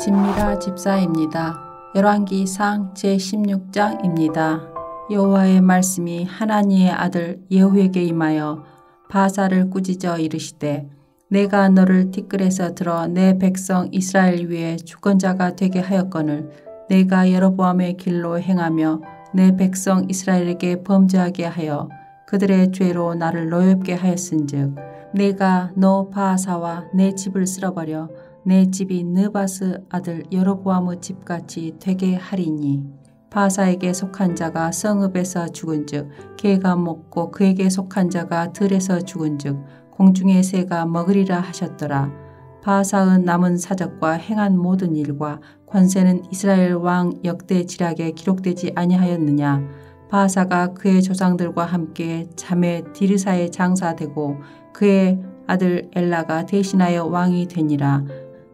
진미라 집사입니다. 열왕기상 제16장입니다. 여호와의 말씀이 하나니의 아들 예후에게 임하여 바사를 꾸짖어 이르시되 내가 너를 티끌에서 들어 내 백성 이스라엘 위에 주권자가 되게 하였거늘 내가 여로보암의 길로 행하며 내 백성 이스라엘에게 범죄하게 하여 그들의 죄로 나를 노엽게 하였은즉 내가 너 바사와 내 집을 쓸어버려 내 집이 느바스 아들 여로보암의 집같이 되게 하리니 바사에게 속한 자가 성읍에서 죽은즉 개가 먹고 그에게 속한 자가 들에서 죽은즉 공중의 새가 먹으리라 하셨더라. 바사의 남은 사적과 행한 모든 일과 권세는 이스라엘 왕 역대 지략에 기록되지 아니하였느냐. 바사가 그의 조상들과 함께 자매 디르사에 장사되고 그의 아들 엘라가 대신하여 왕이 되니라.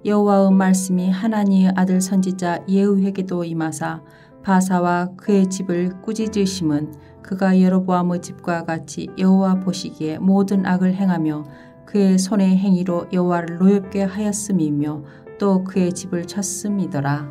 여호와의 말씀이 하나니의 아들 선지자 예후에게도 임하사 바사와 그의 집을 꾸짖으심은 그가 여로보암의 집과 같이 여호와 보시기에 모든 악을 행하며 그의 손의 행위로 여호와를 노엽게 하였음이며 또 그의 집을 쳤음이더라.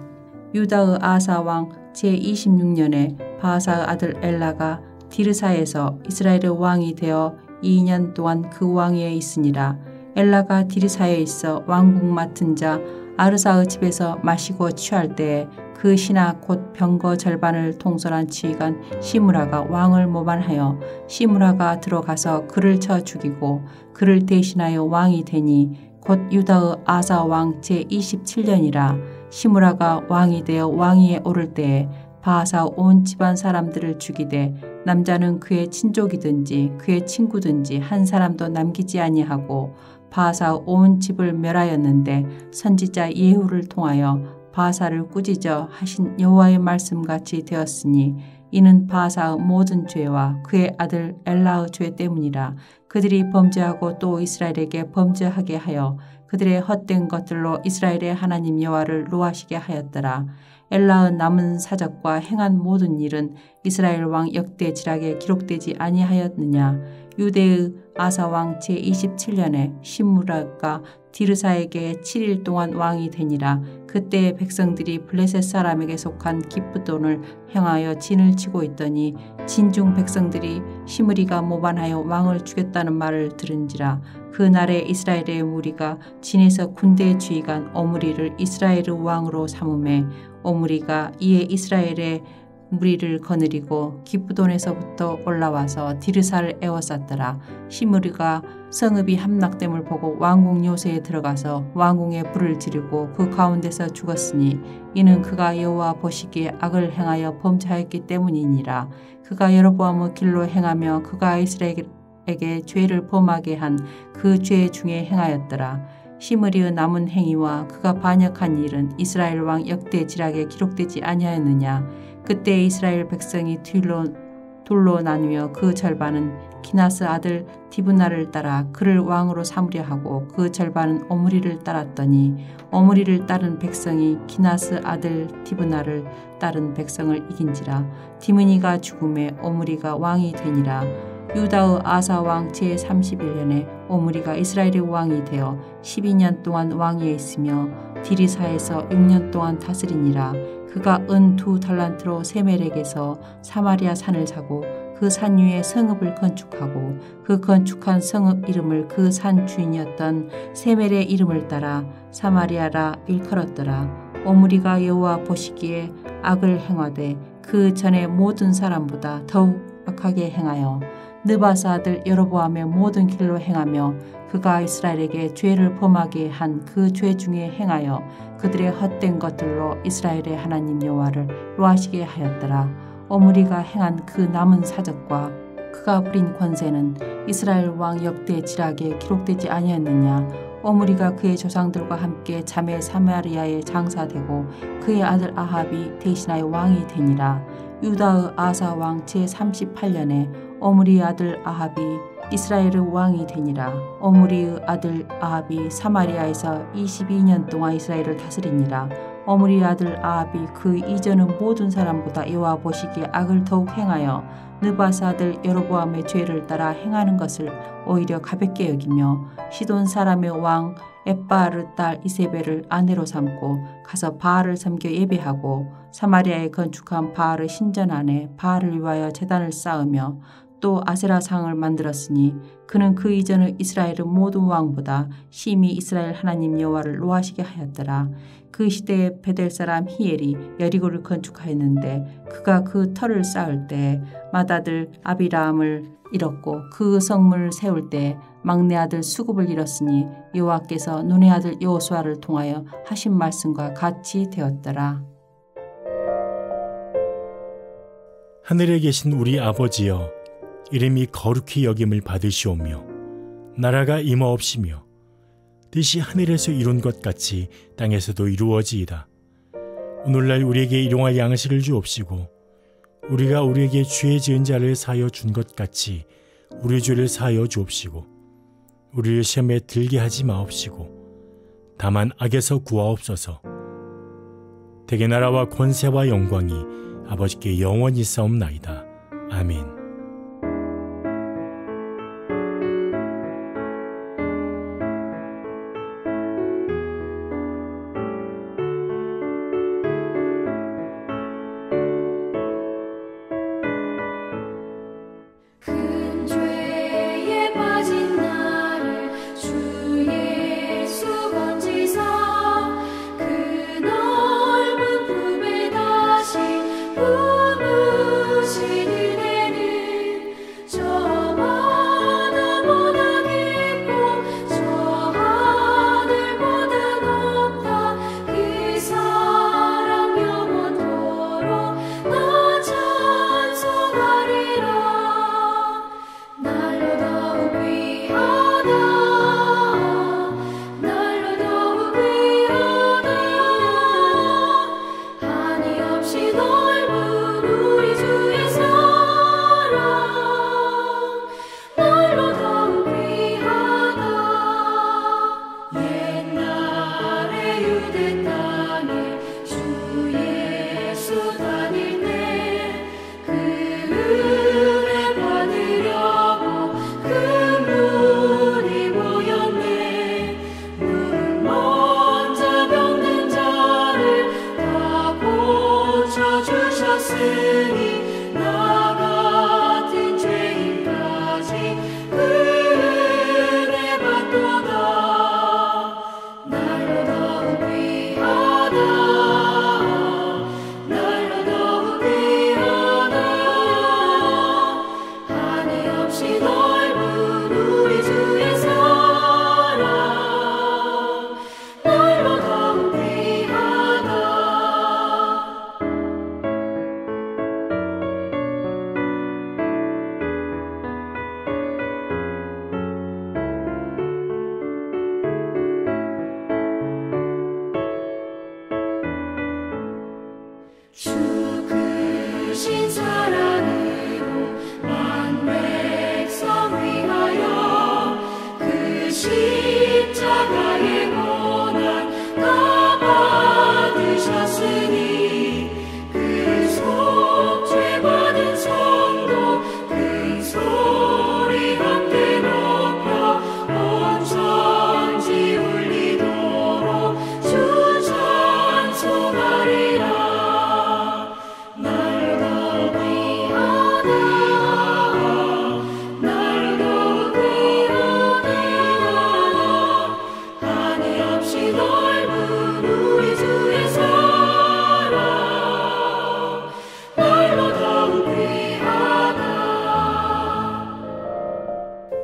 유다의 아사 왕 제26년에 바사의 아들 엘라가 디르사에서 이스라엘의 왕이 되어 2년 동안 그 왕위에 있으니라. 엘라가 디르사에 있어 왕국 맡은 자 아르사의 집에서 마시고 취할 때에 그 신하 곧 병거 절반을 통솔한 지휘관 시므라가 왕을 모반하여 시므라가 들어가서 그를 쳐 죽이고 그를 대신하여 왕이 되니 곧 유다의 아사 왕 제27년이라. 시므라가 왕이 되어 왕위에 오를 때에 바사 온 집안 사람들을 죽이되 남자는 그의 친족이든지 그의 친구든지 한 사람도 남기지 아니하고 바사 온 집을 멸하였는데 선지자 예후를 통하여 바사를 꾸짖어 하신 여호와의 말씀같이 되었으니 이는 바사의 모든 죄와 그의 아들 엘라의 죄 때문이라. 그들이 범죄하고 또 이스라엘에게 범죄하게 하여 그들의 헛된 것들로 이스라엘의 하나님 여호와를 노하시게 하였더라. 엘라의 남은 사적과 행한 모든 일은 이스라엘 왕 역대 지략에 기록되지 아니하였느냐. 유대의 아사 왕 제27년에 시므라가 디르사에게 7일 동안 왕이 되니라. 그때 백성들이 블레셋 사람에게 속한 기프돈을 향하여 진을 치고 있더니 진중 백성들이 시므리가 모반하여 왕을 죽였다는 말을 들은지라. 그날에 이스라엘의 무리가 진에서 군대 지휘관 오므리를 이스라엘의 왕으로 삼음에 오므리가 이에 이스라엘의 무리를 거느리고 기프돈에서부터 올라와서 디르사를 에워쌌더라. 시므리가 성읍이 함락됨을 보고 왕궁 요새에 들어가서 왕궁에 불을 지르고 그 가운데서 죽었으니 이는 그가 여호와 보시기에 악을 행하여 범죄하였기 때문이니라. 그가 여로보암의 길로 행하며 그가 이스라엘에게 죄를 범하게 한 그 죄 중에 행하였더라. 시므리의 남은 행위와 그가 반역한 일은 이스라엘 왕 역대 지략에 기록되지 아니하였느냐. 그때 이스라엘 백성이 둘로 나누어 그 절반은 기나스 아들 디브나를 따라 그를 왕으로 삼으려 하고 그 절반은 오므리를 따랐더니 오므리를 따른 백성이 기나스 아들 디브나를 따른 백성을 이긴지라. 디므니가 죽음에 오므리가 왕이 되니라. 유다의 아사 왕 제31년에 오므리가 이스라엘의 왕이 되어 12년 동안 왕위에 있으며 디리사에서 6년 동안 다스리니라. 그가 은 2달란트로 세멜에게서 사마리아 산을 사고 그 산 위에 성읍을 건축하고 그 건축한 성읍 이름을 그 산 주인이었던 세멜의 이름을 따라 사마리아라 일컬었더라. 오므리가 여호와 보시기에 악을 행하되 그 전에 모든 사람보다 더욱 악하게 행하여 느바스 아들 여로보암의 모든 길로 행하며 그가 이스라엘에게 죄를 범하게 한 그 죄 중에 행하여 그들의 헛된 것들로 이스라엘의 하나님 여호와를 노하시게 하였더라. 오므리가 행한 그 남은 사적과 그가 부린 권세는 이스라엘 왕 역대 지략에 기록되지 아니하였느냐. 오므리가 그의 조상들과 함께 자매 사마리아에 장사되고 그의 아들 아합이 대신하여 왕이 되니라. 유다의 아사 왕 제38년에 오므리의 아들 아합이 이스라엘의 왕이 되니라. 오므리의 아들 아합이 사마리아에서 22년 동안 이스라엘을 다스리니라. 오므리의 아들 아합이 그 이전의 모든 사람보다 여호와 보시기에 악을 더욱 행하여 느바스 아들 여로보암의 죄를 따라 행하는 것을 오히려 가볍게 여기며 시돈 사람의 왕 엣바알의 딸 이세벨을 아내로 삼고 가서 바알을 섬겨 예배하고 사마리아에 건축한 바알의 신전 안에 바알을 위하여 제단을 쌓으며 또 아세라상을 만들었으니 그는 그 이전의 이스라엘의 모든 왕보다 심히 이스라엘 하나님 여호와를 노하시게 하였더라. 그 시대에 베델 사람 히엘이 여리고를 건축하였는데 그가 그 터를 쌓을 때 맏아들 아비라함을 잃었고 그 성문을 세울 때 막내 아들 수굽을 잃었으니 여호와께서 눈의 아들 여호수아를 통하여 하신 말씀과 같이 되었더라. 하늘에 계신 우리 아버지여, 이름이 거룩히 여김을 받으시오며 나라가 임하옵시며 뜻이 하늘에서 이룬 것 같이 땅에서도 이루어지이다. 오늘날 우리에게 일용할 양식을 주옵시고 우리가 우리에게 죄 지은 자를 사하여 준 것 같이 우리 죄를 사하여 주옵시고 우리를 시험에 들게 하지 마옵시고 다만 악에서 구하옵소서. 대개 나라와 권세와 영광이 아버지께 영원히 싸움나이다. 아멘.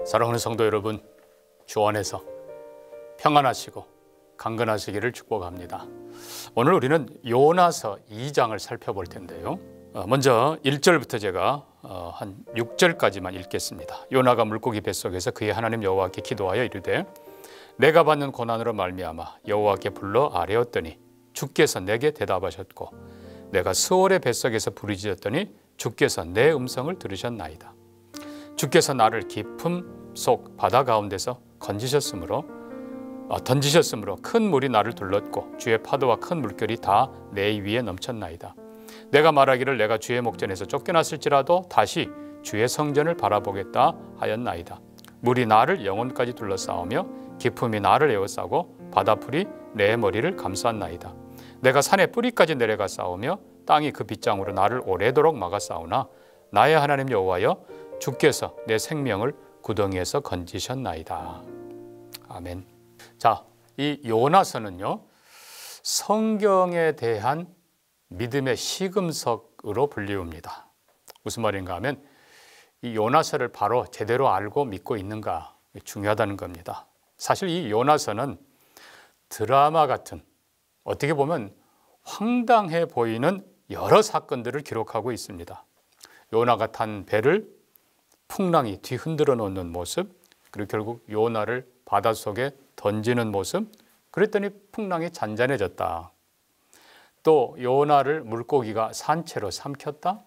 사랑하는 성도 여러분, 주 안에서 평안하시고 강건하시기를 축복합니다. 오늘 우리는 요나서 2장을 살펴볼 텐데요. 먼저 1절부터 제가 한 6절까지만 읽겠습니다. 요나가 물고기 뱃속에서 그의 하나님 여호와께 기도하여 이르되 내가 받는 고난으로 말미암아 여호와께 불러 아뢰었더니 주께서 내게 대답하셨고 내가 스올의 뱃속에서 부르짖었더니 주께서 내 음성을 들으셨나이다. 주께서 나를 깊음 속 바다 가운데서 던지셨으므로 큰 물이 나를 둘렀고 주의 파도와 큰 물결이 다 내 위에 넘쳤나이다. 내가 말하기를 내가 주의 목전에서 쫓겨났을지라도 다시 주의 성전을 바라보겠다 하였나이다. 물이 나를 영혼까지 둘러싸우며 기품이 나를 에워싸고 바다풀이 내 머리를 감쌌나이다. 내가 산의 뿌리까지 내려가 싸우며 땅이 그 빗장으로 나를 오래도록 막아 싸우나 나의 하나님 여호와여 주께서 내 생명을 구덩이에서 건지셨나이다. 아멘. 자, 이 요나서는요, 성경에 대한 믿음의 시금석으로 불리웁니다. 무슨 말인가 하면 이 요나서를 바로 제대로 알고 믿고 있는가 중요하다는 겁니다. 사실 이 요나서는 드라마 같은, 어떻게 보면 황당해 보이는 여러 사건들을 기록하고 있습니다. 요나가 탄 배를 풍랑이 뒤흔들어 놓는 모습, 그리고 결국 요나를 바닷속에 던지는 모습, 그랬더니 풍랑이 잔잔해졌다. 또 요나를 물고기가 산채로 삼켰다.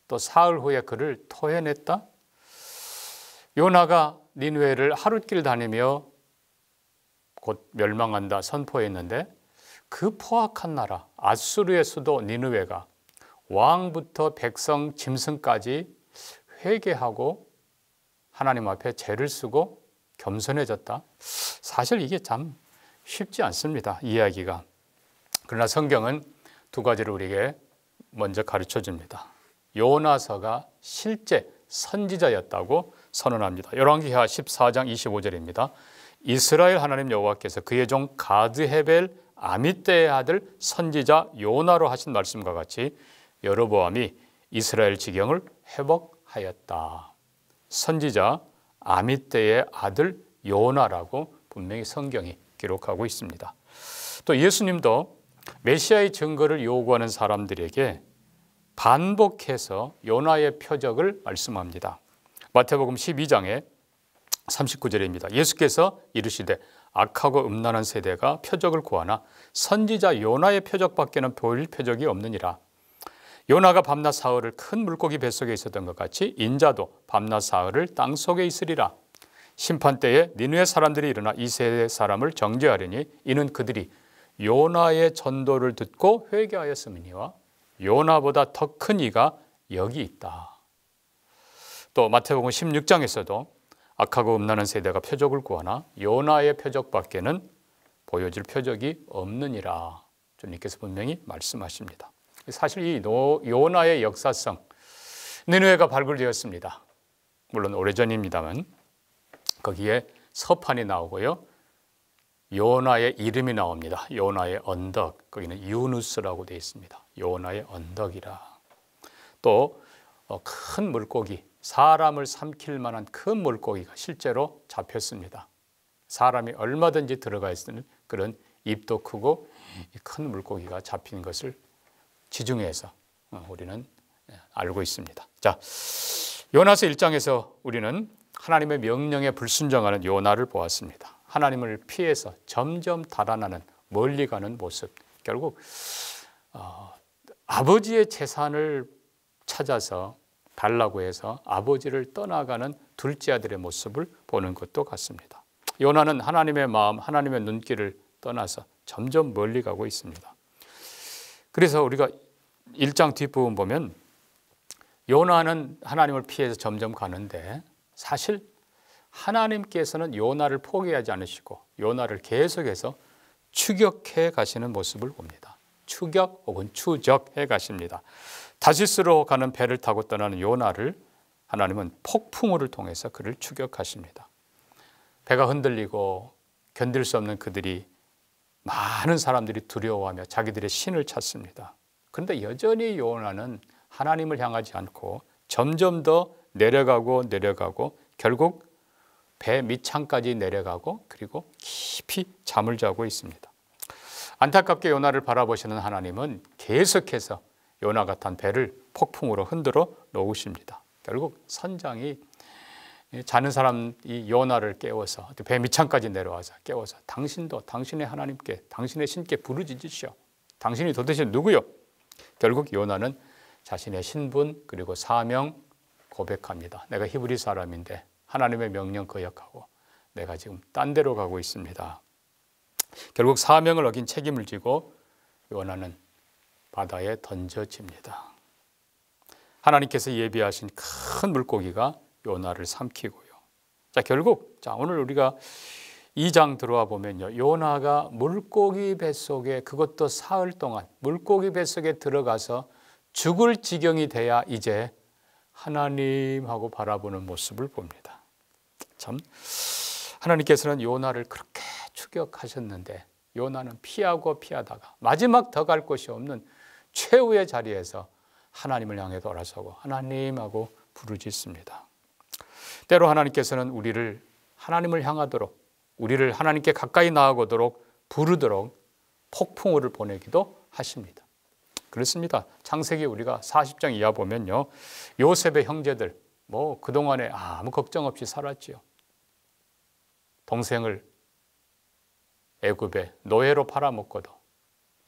또 사흘 후에 그를 토해냈다. 요나가 니느웨를 하룻길 다니며 곧 멸망한다 선포했는데 그 포악한 나라 아수르의 수도 니느웨가 왕부터 백성 짐승까지 회개하고 하나님 앞에 죄를 쓰고 겸손해졌다. 사실 이게 참 쉽지 않습니다, 이야기가. 그러나 성경은 두 가지를 우리에게 먼저 가르쳐 줍니다. 요나서가 실제 선지자였다고 선언합니다. 열왕기하 14장 25절입니다. 이스라엘 하나님 여호와께서 그의 종 가드헤벨 아미떼의 아들 선지자 요나로 하신 말씀과 같이 여로보암이 이스라엘 지경을 회복하였다. 선지자 아미떼의 아들 요나라고 분명히 성경이 기록하고 있습니다. 또 예수님도 메시아의 증거를 요구하는 사람들에게 반복해서 요나의 표적을 말씀합니다. 마태복음 12장에 39절입니다. 예수께서 이르시되 악하고 음란한 세대가 표적을 구하나 선지자 요나의 표적밖에는 보일 표적이 없느니라. 요나가 밤낮 사흘을 큰 물고기 뱃속에 있었던 것 같이 인자도 밤낮 사흘을 땅속에 있으리라. 심판 때에 니느웨 사람들이 일어나 이 세대 사람을 정죄하리니 이는 그들이 요나의 전도를 듣고 회개하였음이니와 요나보다 더 큰 이가 여기 있다. 또 마태복음 16장에서도 악하고 음란한 세대가 표적을 구하나 요나의 표적밖에는 보여줄 표적이 없느니라. 주님께서 분명히 말씀하십니다. 사실 이 요나의 역사성, 니느웨가 발굴되었습니다. 물론 오래전입니다만 거기에 서판이 나오고요. 요나의 이름이 나옵니다. 요나의 언덕, 거기는 유누스라고 되어 있습니다. 요나의 언덕이라. 또 큰 물고기, 사람을 삼킬 만한 큰 물고기가 실제로 잡혔습니다. 사람이 얼마든지 들어가 있는 그런 입도 크고 큰 물고기가 잡힌 것을 지중해에서 우리는 알고 있습니다. 자, 요나서 1장에서 우리는 하나님의 명령에 불순종하는 요나를 보았습니다. 하나님을 피해서 점점 달아나는 멀리 가는 모습. 결국 아버지의 재산을 찾아서 달라고 해서 아버지를 떠나가는 둘째 아들의 모습을 보는 것도 같습니다. 요나는 하나님의 마음, 하나님의 눈길을 떠나서 점점 멀리 가고 있습니다. 그래서 우리가 1장 뒷부분 보면 요나는 하나님을 피해서 점점 가는데 사실 하나님께서는 요나를 포기하지 않으시고 요나를 계속해서 추격해 가시는 모습을 봅니다. 추격 혹은 추적해 가십니다. 다시스로 가는 배를 타고 떠나는 요나를 하나님은 폭풍우를 통해서 그를 추격하십니다. 배가 흔들리고 견딜 수 없는 그들이 많은 사람들이 두려워하며 자기들의 신을 찾습니다. 그런데 여전히 요나는 하나님을 향하지 않고 점점 더 내려가고 결국 배 밑창까지 내려가고 그리고 깊이 잠을 자고 있습니다. 안타깝게 요나를 바라보시는 하나님은 계속해서 요나가 탄 배를 폭풍으로 흔들어 놓으십니다. 결국 선장이 자는 사람 이 요나를 깨워서 배 밑창까지 내려와서 깨워서 당신도 당신의 하나님께 당신의 신께 부르짖으시오. 당신이 도대체 누구요? 결국 요나는 자신의 신분 그리고 사명 고백합니다. 내가 히브리 사람인데 하나님의 명령 거역하고 내가 지금 딴 데로 가고 있습니다. 결국 사명을 어긴 책임을 지고 요나는 바다에 던져집니다. 하나님께서 예비하신 큰 물고기가 요나를 삼키고요. 자, 결국 오늘 우리가 2장 들어와 보면요, 요나가 물고기 뱃속에, 그것도 사흘 동안 물고기 뱃속에 들어가서 죽을 지경이 돼야 이제 하나님하고 바라보는 모습을 봅니다. 참, 하나님께서는 요나를 그렇게 추격하셨는데 요나는 피하고 피하다가 마지막 더 갈 곳이 없는 최후의 자리에서 하나님을 향해 돌아서고 하나님하고 부르짖습니다. 때로 하나님께서는 우리를 하나님을 향하도록, 우리를 하나님께 가까이 나아가도록 부르도록 폭풍우를 보내기도 하십니다. 그렇습니다. 창세기 우리가 40장 이하 보면요, 요셉의 형제들 그동안에 아무 걱정 없이 살았지요. 동생을 애굽에 노예로 팔아먹고도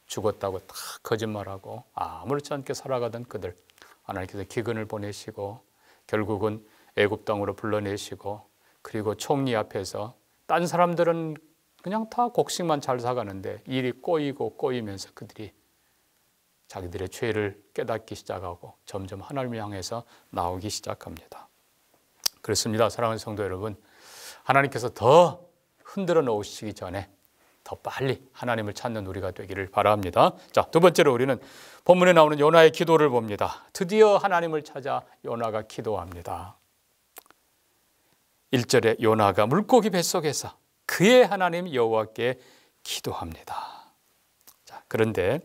죽었다고 다 거짓말하고 아무렇지 않게 살아가던 그들, 하나님께서 기근을 보내시고 결국은 애굽 땅으로 불러내시고, 그리고 총리 앞에서 딴 사람들은 그냥 다 곡식만 잘 사가는데 일이 꼬이고 꼬이면서 그들이 자기들의 죄를 깨닫기 시작하고 점점 하나님을 향해서 나오기 시작합니다. 그렇습니다. 사랑하는 성도 여러분, 하나님께서 더 흔들어 놓으시기 전에 더 빨리 하나님을 찾는 우리가 되기를 바랍니다. 자, 두 번째로 우리는 본문에 나오는 요나의 기도를 봅니다. 드디어 하나님을 찾아 요나가 기도합니다. 1절에 요나가 물고기 뱃속에서 그의 하나님 여호와께 기도합니다. 자, 그런데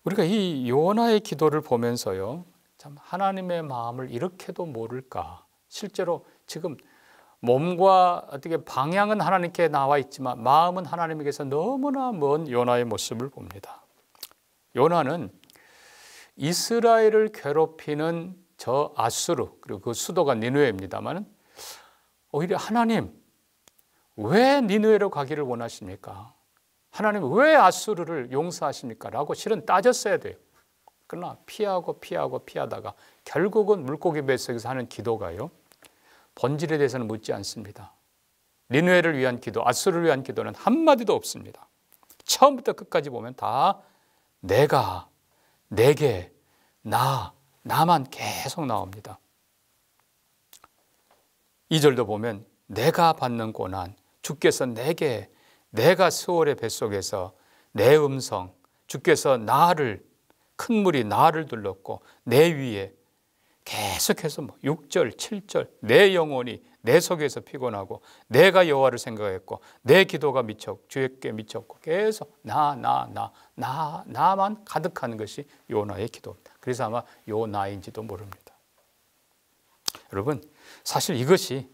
우리가 이 요나의 기도를 보면서요, 참 하나님의 마음을 이렇게도 모를까. 실제로 지금 몸과 어떻게 방향은 하나님께 나와 있지만 마음은 하나님에게서 너무나 먼 요나의 모습을 봅니다. 요나는 이스라엘을 괴롭히는 저 아수르, 그리고 그 수도가 니느웨입니다만, 오히려 하나님, 왜 니느웨로 가기를 원하십니까? 하나님, 왜 아수르를 용서하십니까? 라고 실은 따졌어야 돼요. 그러나 피하다가 결국은 물고기 뱃속에서 하는 기도가요, 본질에 대해서는 묻지 않습니다. 니느웨를 위한 기도, 아수르를 위한 기도는 한마디도 없습니다. 처음부터 끝까지 보면 다 내가, 내게, 나만 계속 나옵니다. 2절도 보면 내가 받는 고난, 주께서 내게, 내가 스올의 뱃속에서 내 음성, 주께서 큰 물이 나를 둘렀고 내 위에 계속해서 6절, 7절 내 영혼이 내 속에서 피곤하고 내가 여호와를 생각했고 내 기도가 주께 미쳤고 계속 나만 가득한 것이 요나의 기도입니다. 그래서 아마 요나인지도 모릅니다. 여러분, 사실 이것이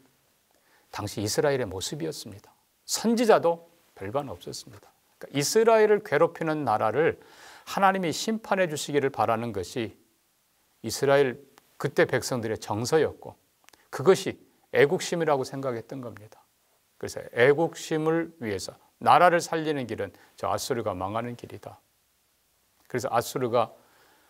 당시 이스라엘의 모습이었습니다. 선지자도 별반 없었습니다. 그러니까 이스라엘을 괴롭히는 나라를 하나님이 심판해 주시기를 바라는 것이 이스라엘 그때 백성들의 정서였고, 그것이 애국심이라고 생각했던 겁니다. 그래서 애국심을 위해서 나라를 살리는 길은 저 아수르가 망하는 길이다. 그래서 아수르가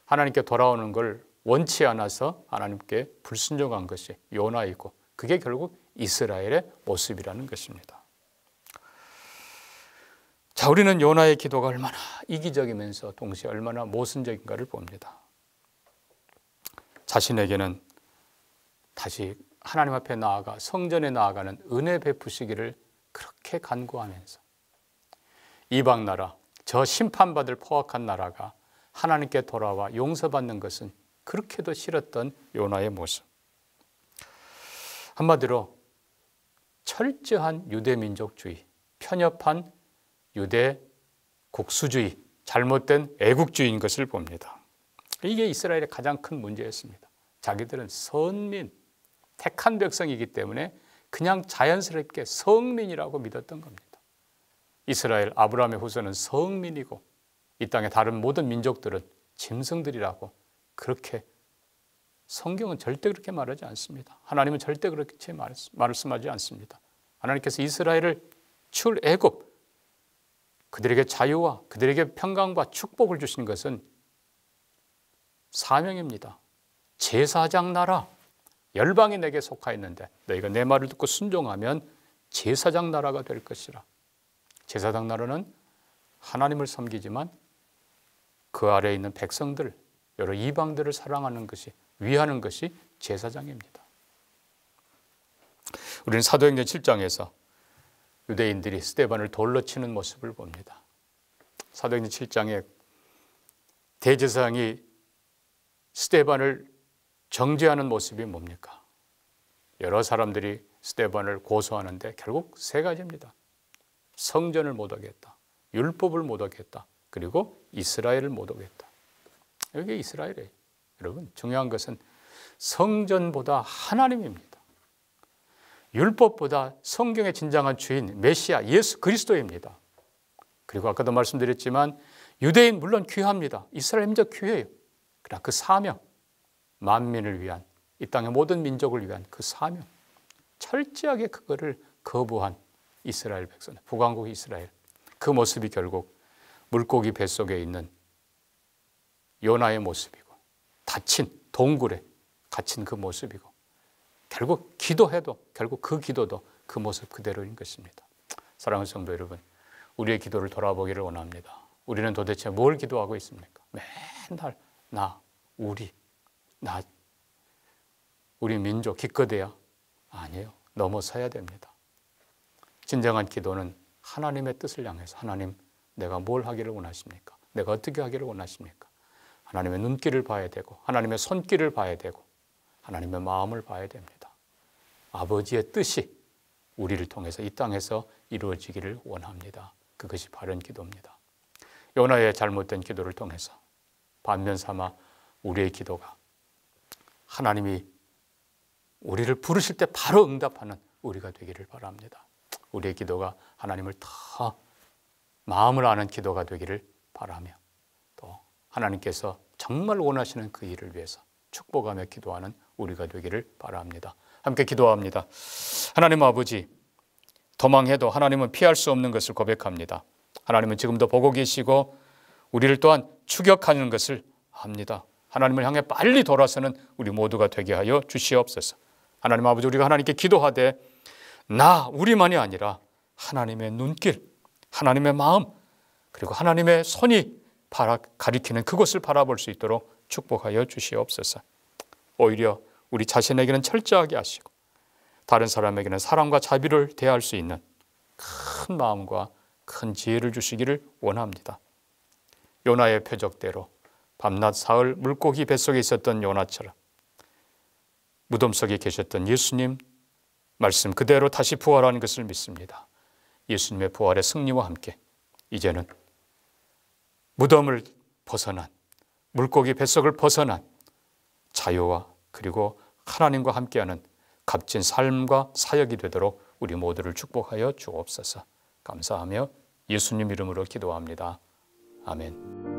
하나님께 돌아오는 걸 원치 않아서 하나님께 불순종한 것이 요나이고, 그게 결국 이스라엘의 모습이라는 것입니다. 자, 우리는 요나의 기도가 얼마나 이기적이면서 동시에 얼마나 모순적인가를 봅니다. 자신에게는 다시 하나님 앞에 나아가 성전에 나아가는 은혜 베푸시기를 그렇게 간구하면서 이방 나라, 저 심판받을 포악한 나라가 하나님께 돌아와 용서받는 것은 그렇게도 싫었던 요나의 모습. 한마디로 철저한 유대민족주의, 편협한 유대 국수주의, 잘못된 애국주의인 것을 봅니다. 이게 이스라엘의 가장 큰 문제였습니다. 자기들은 선민, 택한 백성이기 때문에 그냥 자연스럽게 성민이라고 믿었던 겁니다. 이스라엘 아브라함의 후손은 성민이고 이 땅의 다른 모든 민족들은 짐승들이라고, 그렇게 성경은 절대 그렇게 말하지 않습니다. 하나님은 절대 그렇게 말씀하지 않습니다. 하나님께서 이스라엘을 출애굽, 그들에게 자유와 그들에게 평강과 축복을 주신 것은 사명입니다. 제사장 나라, 열방이 내게 속하였는데 너희가 내 말을 듣고 순종하면 제사장 나라가 될 것이라. 제사장 나라는 하나님을 섬기지만 그 아래에 있는 백성들, 여러 이방들을 사랑하는 것이, 위하는 것이 제사장입니다. 우리는 사도행전 7장에서 유대인들이 스데반을 돌로 치는 모습을 봅니다. 사도행전 7장에 대제사장이 스데반을 정죄하는 모습이 뭡니까? 여러 사람들이 스데반을 고소하는데 결국 세 가지입니다. 성전을 못 오겠다, 율법을 못 오겠다, 그리고 이스라엘을 못 오겠다. 여기 이스라엘이에요. 여러분, 중요한 것은 성전보다 하나님입니다. 율법보다 성경의 진정한 주인 메시아 예수 그리스도입니다. 그리고 아까도 말씀드렸지만 유대인 물론 귀합니다. 이스라엘 민족 귀해요. 그러나 그 사명, 만민을 위한, 이 땅의 모든 민족을 위한 그 사명, 철저하게 그거를 거부한 이스라엘 백성, 북왕국 이스라엘, 그 모습이 결국 물고기 뱃속에 있는 요나의 모습이고, 닫힌 동굴에 갇힌 그 모습이고, 결국 기도해도 결국 그 기도도 그 모습 그대로인 것입니다. 사랑하는 성도 여러분, 우리의 기도를 돌아보기를 원합니다. 우리는 도대체 뭘 기도하고 있습니까? 맨날 나, 우리 민족 기껏해야? 아니에요. 넘어서야 됩니다. 진정한 기도는 하나님의 뜻을 향해서, 하나님, 내가 뭘 하기를 원하십니까? 내가 어떻게 하기를 원하십니까? 하나님의 눈길을 봐야 되고, 하나님의 손길을 봐야 되고, 하나님의 마음을 봐야 됩니다. 아버지의 뜻이 우리를 통해서 이 땅에서 이루어지기를 원합니다. 그것이 바른 기도입니다. 요나의 잘못된 기도를 통해서 반면 삼아 우리의 기도가 하나님이 우리를 부르실 때 바로 응답하는 우리가 되기를 바랍니다. 우리의 기도가 하나님을 더 마음을 아는 기도가 되기를 바라며, 또 하나님께서 정말 원하시는 그 일을 위해서 축복하며 기도하는 우리가 되기를 바랍니다. 함께 기도합니다. 하나님 아버지, 도망해도 하나님은 피할 수 없는 것을 고백합니다. 하나님은 지금도 보고 계시고 우리를 또한 추격하는 것을 압니다. 하나님을 향해 빨리 돌아서는 우리 모두가 되게 하여 주시옵소서. 하나님 아버지, 우리가 하나님께 기도하되 우리만이 아니라 하나님의 눈길, 하나님의 마음, 그리고 하나님의 손이 가리키는 그곳을 바라볼 수 있도록 축복하여 주시옵소서. 오히려 우리 자신에게는 철저하게 하시고 다른 사람에게는 사랑과 자비를 대할 수 있는 큰 마음과 큰 지혜를 주시기를 원합니다. 요나의 표적대로 밤낮 사흘 물고기 뱃속에 있었던 요나처럼 무덤 속에 계셨던 예수님 말씀 그대로 다시 부활하는 것을 믿습니다. 예수님의 부활의 승리와 함께 이제는 무덤을 벗어난, 물고기 뱃속을 벗어난 자유와 그리고 하나님과 함께하는 값진 삶과 사역이 되도록 우리 모두를 축복하여 주옵소서. 감사하며 예수님 이름으로 기도합니다. 아멘.